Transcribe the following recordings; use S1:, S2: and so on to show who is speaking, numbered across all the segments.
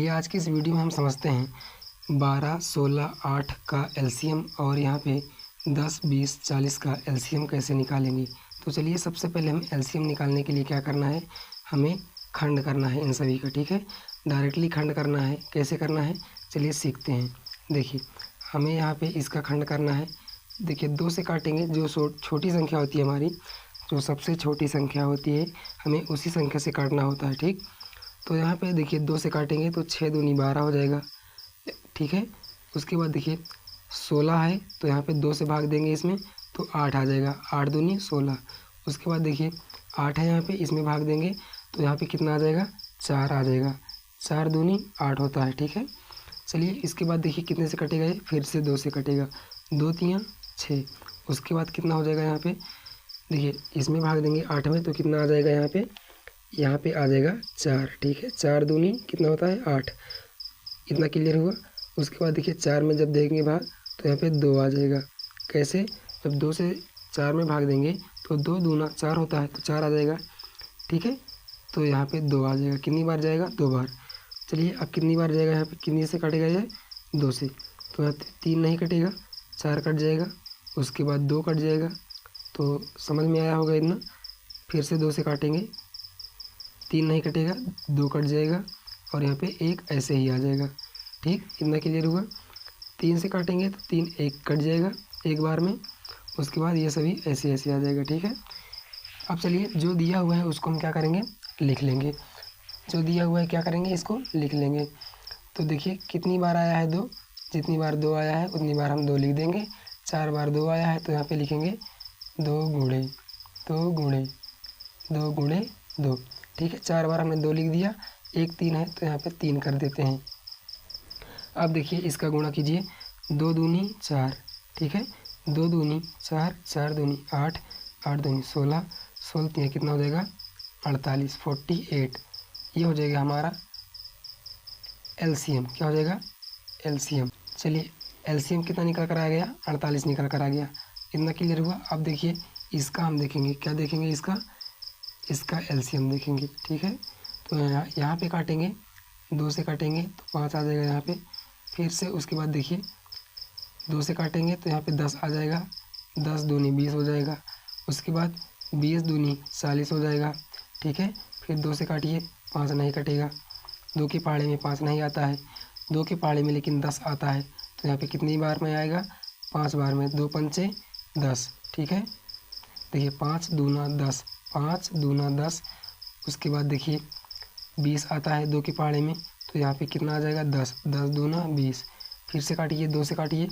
S1: चलिए आज की इस वीडियो में हम समझते हैं 12, 16, 8 का एलसीएम और यहाँ पे 10, 20, 40 का एलसीएम कैसे निकालेंगे। तो चलिए सबसे पहले हम एलसीएम निकालने के लिए क्या करना है, हमें खंड करना है इन सभी का। ठीक है, डायरेक्टली खंड करना है। कैसे करना है चलिए सीखते हैं। देखिए हमें यहाँ पे इसका खंड करना है। देखिए 2 से काटेंगे, जो छोटी संख्या होती है हमारी, जो सबसे छोटी संख्या होती है हमें उसी संख्या से काटना होता है। ठीक, तो यहाँ पे देखिए 2 से काटेंगे तो 6 दूनी 12 हो जाएगा। ठीक है, उसके बाद देखिए 16 है तो यहाँ पे 2 से भाग देंगे इसमें तो 8 आ जाएगा, 8 दूनी 16। उसके बाद देखिए 8 है यहाँ पे, इसमें भाग देंगे तो यहाँ पे कितना आ जाएगा, 4 आ जाएगा, 4 दूनी 8 होता है। ठीक है, चलिए इसके बाद देखिए कितने से कटेगा ये, फिर से 2 से कटेगा, 2 तियाँ 6। उसके बाद कितना हो जाएगा यहाँ पे, देखिए इसमें भाग देंगे 8 में तो कितना आ जाएगा यहाँ पे आ जाएगा 4। ठीक है, 4 दूनी कितना होता है 8। इतना क्लियर हुआ। उसके बाद देखिए 4 में जब देंगे भाग तो यहाँ पे 2 आ जाएगा। कैसे, जब 2 से 4 में भाग देंगे तो 2 दूना 4 होता है तो 4 आ जाएगा। ठीक है, तो यहाँ पे 2 आ जाएगा। कितनी बार जाएगा, 2 बार। चलिए अब कितनी बार जाएगा यहाँ पे, कितनी से काटेगा ये, 2 से, तो यहाँ 3 नहीं कटेगा, 4 कट जाएगा। उसके बाद 2 कट जाएगा। तो समझ में आया होगा इतना। फिर से 2 से काटेंगे, 3 नहीं कटेगा, 2 कट जाएगा और यहाँ पे 1 ऐसे ही आ जाएगा। ठीक, इतना क्लियर हुआ। 3 से काटेंगे तो 3 1 कट जाएगा एक बार में। उसके बाद ये सभी ऐसे ऐसे आ जाएगा। ठीक है, अब चलिए जो दिया हुआ है उसको हम क्या करेंगे, लिख लेंगे। जो दिया हुआ है क्या करेंगे, इसको लिख लेंगे। तो देखिए कितनी बार आया है 2, जितनी बार 2 आया है उतनी बार हम 2 लिख देंगे। 4 बार 2 आया है तो यहाँ पे लिखेंगे 2 गुणे 2 गुणे 2 गुणे 2। ठीक है, 4 बार हमने 2 लिख दिया। 1 3 है तो यहाँ पे 3 कर देते हैं। अब देखिए इसका गुणा कीजिए, 2 दूनी 4। ठीक है, 2 दूनी 4, 4 दूनी 8, 8 दूनी 16, 16 3 कितना हो जाएगा 48, 48। ये हो जाएगा हमारा एलसीएम। क्या हो जाएगा, एलसीएम। चलिए एलसीएम कितना निकल कर आ गया, 48 निकल कर आ गया। इतना क्लियर हुआ। अब देखिए इसका हम देखेंगे, क्या देखेंगे, इसका एलसीएम देखेंगे। ठीक है, तो यहाँ पे काटेंगे, 2 से काटेंगे तो 5 आ जाएगा यहाँ पे। फिर से उसके बाद देखिए 2 से काटेंगे तो यहाँ पे 10 आ जाएगा, 10 दूनी 20 हो जाएगा। उसके बाद 20 दूनी 40 हो जाएगा। ठीक है, फिर 2 से काटिए, 5 नहीं कटेगा, 2 के पहाड़े में 5 नहीं आता है, 2 के पहाड़े में लेकिन 10 आता है। तो यहाँ पे कितनी बार में आएगा, 5 बार में, 2 पंचे 10। ठीक है, देखिए 5 दूना 10, 5 दूना 10। उसके बाद देखिए 20 आता है 2 के पहाड़े में तो यहाँ पे कितना आ जाएगा, 10, 10 दूना 20। फिर से काटिए, 2 से काटिए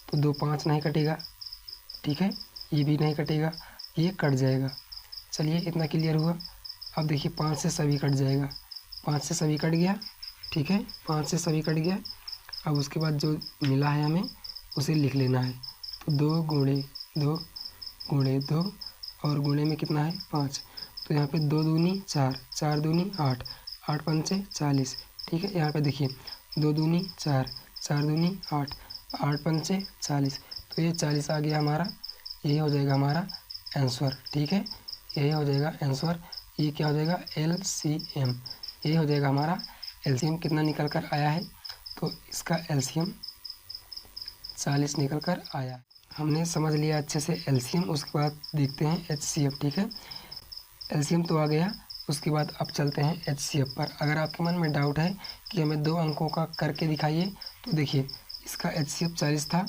S1: तो 2 5 नहीं कटेगा। ठीक है, ये भी नहीं कटेगा, ये कट जाएगा। चलिए इतना क्लियर हुआ। अब देखिए 5 से सभी कट जाएगा, 5 से सभी कट गया। ठीक है, 5 से सभी कट गया। अब उसके बाद जो मिला है हमें उसे लिख लेना है। तो 2 गुणे 2 गुणे 2 और गुणे में कितना है 5। तो यहाँ पे 2 दूनी 4, 4 दूनी 8, 8 पंचे 40। ठीक है, यहाँ पे देखिए 2 दूनी 4, 4 दूनी 8, 8 पंचे 40। तो ये 40 आ गया हमारा। यही हो जाएगा हमारा आंसर। ठीक है, यही हो जाएगा आंसर। ये क्या हो जाएगा, एलसीएम। यही हो जाएगा हमारा एलसीएम। कितना निकल कर आया है, तो इसका एलसीएम 40 निकल कर आया। हमने समझ लिया अच्छे से एलसीएम। उसके बाद देखते हैं एचसीएफ। ठीक है, एलसीएम तो आ गया। उसके बाद अब चलते हैं एचसीएफ पर। अगर आपके मन में डाउट है कि हमें 2 अंकों का करके दिखाइए तो देखिए इसका एचसीएफ 40 था।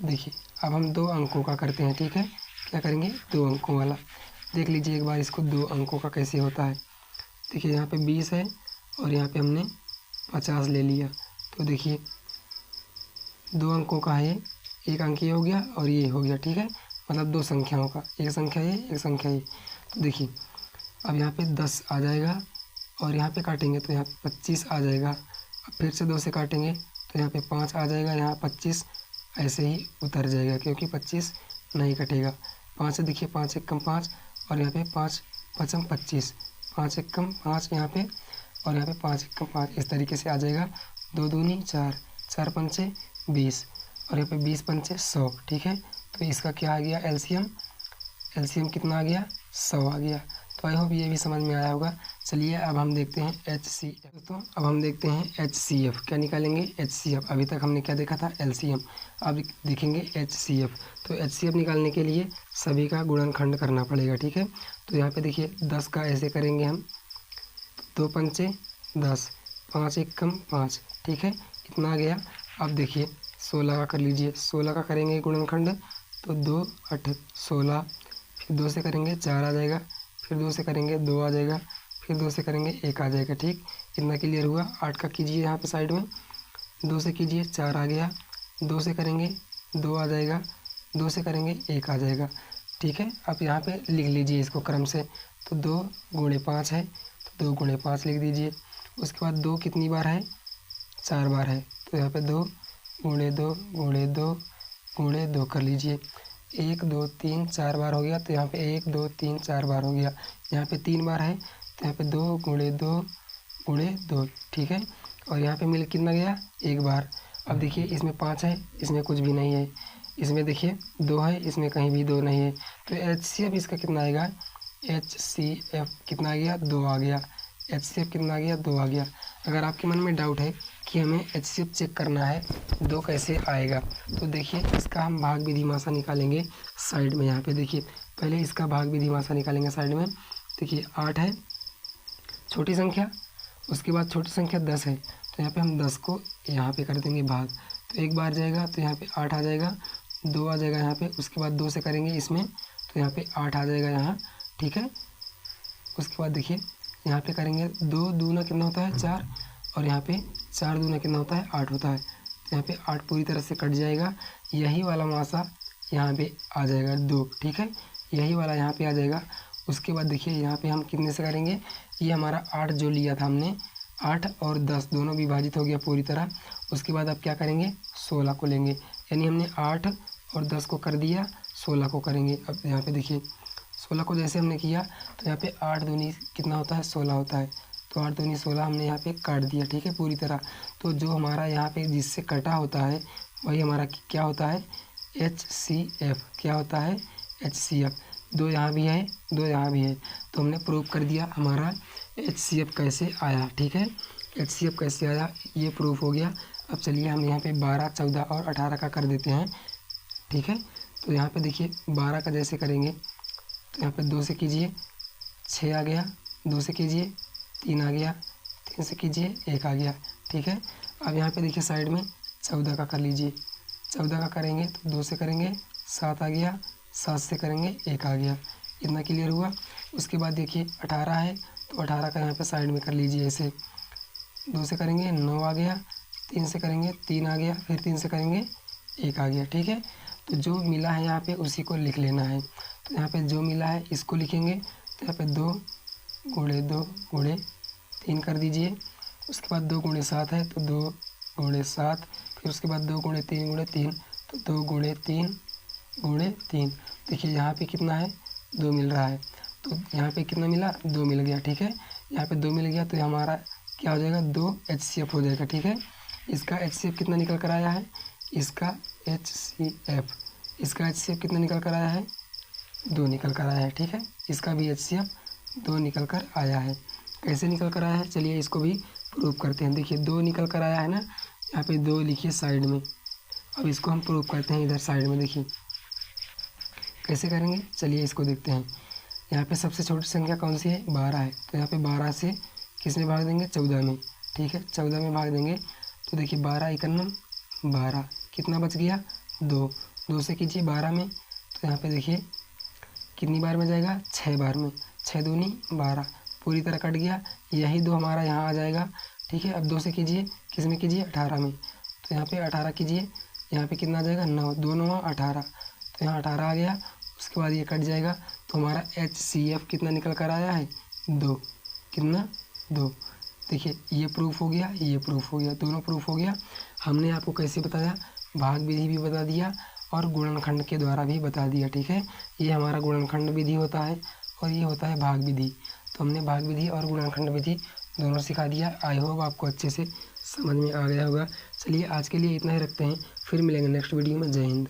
S1: देखिए अब हम 2 अंकों का करते हैं। ठीक है, क्या करेंगे, 2 अंकों वाला। देख लीजिए एक बार इसको 2 अंकों का कैसे होता है। देखिए यहाँ पे 20 है और यहाँ पे हमने 50 ले लिया। तो देखिए 2 अंकों का है, एक अंक ये हो गया और ये हो गया। ठीक है, मतलब 2 संख्याओं का, एक संख्या ये, एक संख्या ये। तो देखिए अब यहाँ पे 10 आ जाएगा और यहाँ पे काटेंगे तो यहाँ पे 25 आ जाएगा। अब फिर से 2 से काटेंगे तो यहाँ पे 5 आ जाएगा, यहाँ 25 ऐसे ही उतर जाएगा क्योंकि 25 नहीं कटेगा। 5 से देखिए 5 एक कम 5 और यहाँ पे 5 पचम 25, 5 एक कम 5 यहाँ पे और यहाँ पे 5 एक कम 5, इस तरीके से आ जाएगा। 2 दूनी 4, 4 पंचे 20 और यहाँ पे 20 पंचे 100। ठीक है, तो इसका क्या आ गया एलसीएम, एलसीएम कितना आ गया, 100 आ गया। तो आई होप ये भी समझ में आया होगा। चलिए अब हम देखते हैं HCF। तो अब हम देखते हैं HCF क्या निकालेंगे। HCF अभी तक हमने क्या देखा था, LCM। अब देखेंगे HCF। तो HCF निकालने के लिए सभी का गुणनखंड करना पड़ेगा, ठीक है। तो यहाँ पे देखिए 10 का ऐसे करेंगे हम, 2 पंचे 10, 5 एक कम 5, ठीक है, इतना आ गया। अब देखिए 16 का कर लीजिए, 16 का करेंगे गुणनखंड तो 2 8 16, फिर 2 से करेंगे 4 आ जाएगा, फिर 2 से करेंगे 2 आ जाएगा, फिर 2 से करेंगे 1 आ जाएगा, ठीक। इतना क्लियर हुआ। 8 का कीजिए यहाँ पे साइड में, 2 से कीजिए 4 आ गया, 2 से करेंगे 2 आ जाएगा, 2 से करेंगे 1 आ जाएगा, ठीक है। अब यहाँ पे लिख लीजिए इसको क्रम से। तो 2 गुणे 5 है, तो 2 गुणे 5 लिख दीजिए। उसके बाद 2 कितनी बार है, 4 बार है, तो यहाँ पे 2 गुणे 2 गुणे 2 गुणे 2 कर लीजिए। 1 2 3 4 बार हो गया, तो यहाँ पे 1 2 3 4 बार हो गया। यहाँ पे 3 बार है, तो यहाँ पे 2 गुणे 2 गुणे 2, ठीक है। और यहाँ पे मिल कितना गया, 1 बार। अब देखिए इसमें 5 है, इसमें कुछ भी नहीं है, इसमें देखिए 2 है, इसमें कहीं भी 2 नहीं है। तो HCF इसका कितना आएगा, HCF कितना आ गया, 2 आ गया। HCF कितना आ गया, 2 आ गया। अगर आपके मन में डाउट है कि हमें HCF चेक करना है 2 कैसे आएगा, तो देखिए इसका हम भाग विधिमासा निकालेंगे साइड में। यहाँ पे देखिए पहले इसका भाग विधिमासा निकालेंगे साइड में। देखिए 8 है छोटी संख्या, उसके बाद छोटी संख्या 10 है, तो यहाँ पे हम 10 को यहाँ पे कर देंगे भाग, तो 1 बार जाएगा, तो यहाँ पे 8 आ जाएगा, 2 आ जाएगा यहाँ पे। उसके बाद 2 से करेंगे इसमें, तो यहाँ पे 8 आ जाएगा यहाँ, ठीक है। उसके बाद देखिए यहाँ पे करेंगे 2 दूना कितना होता है, 4, और यहाँ पे 4 दूना कितना होता है, 8 होता है। तो यहाँ पे 8 पूरी तरह से कट जाएगा, यही वाला मासा यहाँ पे आ जाएगा 2, ठीक है, यही वाला यहाँ पे आ जाएगा। उसके बाद देखिए यहाँ पे हम कितने से करेंगे, ये हमारा 8 जो लिया था हमने, 8 और 10 दोनों विभाजित हो गया पूरी तरह। उसके बाद अब क्या करेंगे, 16 को लेंगे, यानी हमने 8 और 10 को कर दिया, 16 को करेंगे। अब यहाँ पे देखिए 16 को जैसे हमने किया, तो यहाँ पे 8 दूनी कितना होता है, 16 होता है, तो 8 दूनी 16 हमने यहाँ पे काट दिया, ठीक है, पूरी तरह। तो जो हमारा यहाँ पे जिससे कटा होता है वही हमारा क्या होता है, HCF। क्या होता है, HCF। 2 यहाँ भी है, 2 यहाँ भी है, तो हमने प्रूव कर दिया हमारा HCF कैसे आया, ठीक है। HCF कैसे आया ये प्रूफ हो गया। अब चलिए हम यहाँ पे 12 14 और 18 का कर देते हैं, ठीक है। तो यहाँ पे देखिए 12 का जैसे करेंगे, तो यहाँ पे 2 से कीजिए 6 आ गया, 2 से कीजिए 3 आ गया, 3 से कीजिए 1 आ गया, ठीक है। अब यहाँ पे देखिए साइड में 14 का कर लीजिए, 14 का करेंगे तो 2 से करेंगे 7 आ गया, 7 से करेंगे 1 आ गया, इतना क्लियर हुआ। उसके बाद देखिए 18 है, तो 18 का यहाँ पे साइड में कर लीजिए ऐसे, 2 से करेंगे 9 आ गया, 3 से करेंगे 3 आ गया, फिर 3 से करेंगे 1 आ गया, ठीक है। तो जो मिला है यहाँ पे उसी को लिख लेना है। तो यहाँ पे जो मिला है इसको लिखेंगे, तो यहाँ पे 2 गुणे 2 गुणे 3 कर दीजिए। उसके बाद 2 गुणे 7 है, तो 2 गुणे 7, फिर उसके बाद 2 गुणे 3 गुणे 3, तो 2 गुणे 3 गुणे 3। देखिए यहाँ पे कितना है, 2 मिल रहा है, तो यहाँ पे कितना मिला, 2 मिल गया, ठीक है। यहाँ पे 2 मिल गया, तो हमारा क्या हो जाएगा, 2 HCF हो जाएगा, ठीक है। इसका HCF कितना निकल कर आया है, इसका HCF कितना निकल कर आया है, 2 निकल कर आया है, ठीक है। इसका भी HCF 2 निकल कर आया है। कैसे निकल कर आया है, चलिए इसको भी प्रूव करते हैं। देखिए 2 निकल कर आया है ना, यहाँ पे 2 लिखिए साइड में। अब इसको हम प्रूव करते हैं इधर साइड में, देखिए कैसे करेंगे, चलिए इसको देखते हैं। यहाँ पे सबसे छोटी संख्या कौन सी है, 12 है, तो यहाँ पे 12 से किस में भाग देंगे, 14 में, ठीक है, 14 में भाग देंगे। तो देखिए 12 एकन्नम 12, कितना बच गया, 2, 2 से कीजिए 12 में, तो यहाँ पे देखिए कितनी बार में जाएगा, 6 बार में, 6 दूनी 12, पूरी तरह कट गया। यही 2 हमारा यहाँ आ जाएगा, ठीक है। अब 2 से कीजिए किस में कीजिए, 18 में, तो यहाँ पे 18 कीजिए, यहाँ पे कितना आ जाएगा, 9, 2 9 18, तो यहाँ 18 आ गया। उसके बाद ये कट जाएगा, तो हमारा HCF कितना निकल कर आया है, 2, कितना, 2। देखिए ये प्रूफ हो गया, ये प्रूफ हो गया, दोनों प्रूफ हो गया। हमने आपको कैसे बताया, भाग विधि भी बता दिया और गुणनखंड के द्वारा भी बता दिया, ठीक है। ये हमारा गुणनखंड विधि होता है और ये होता है भाग विधि। तो हमने भाग विधि और गुणनखंड विधि दोनों सिखा दिया। आई होप आपको अच्छे से समझ में आ गया होगा। चलिए आज के लिए इतना ही रखते हैं, फिर मिलेंगे नेक्स्ट वीडियो में। जय हिंद।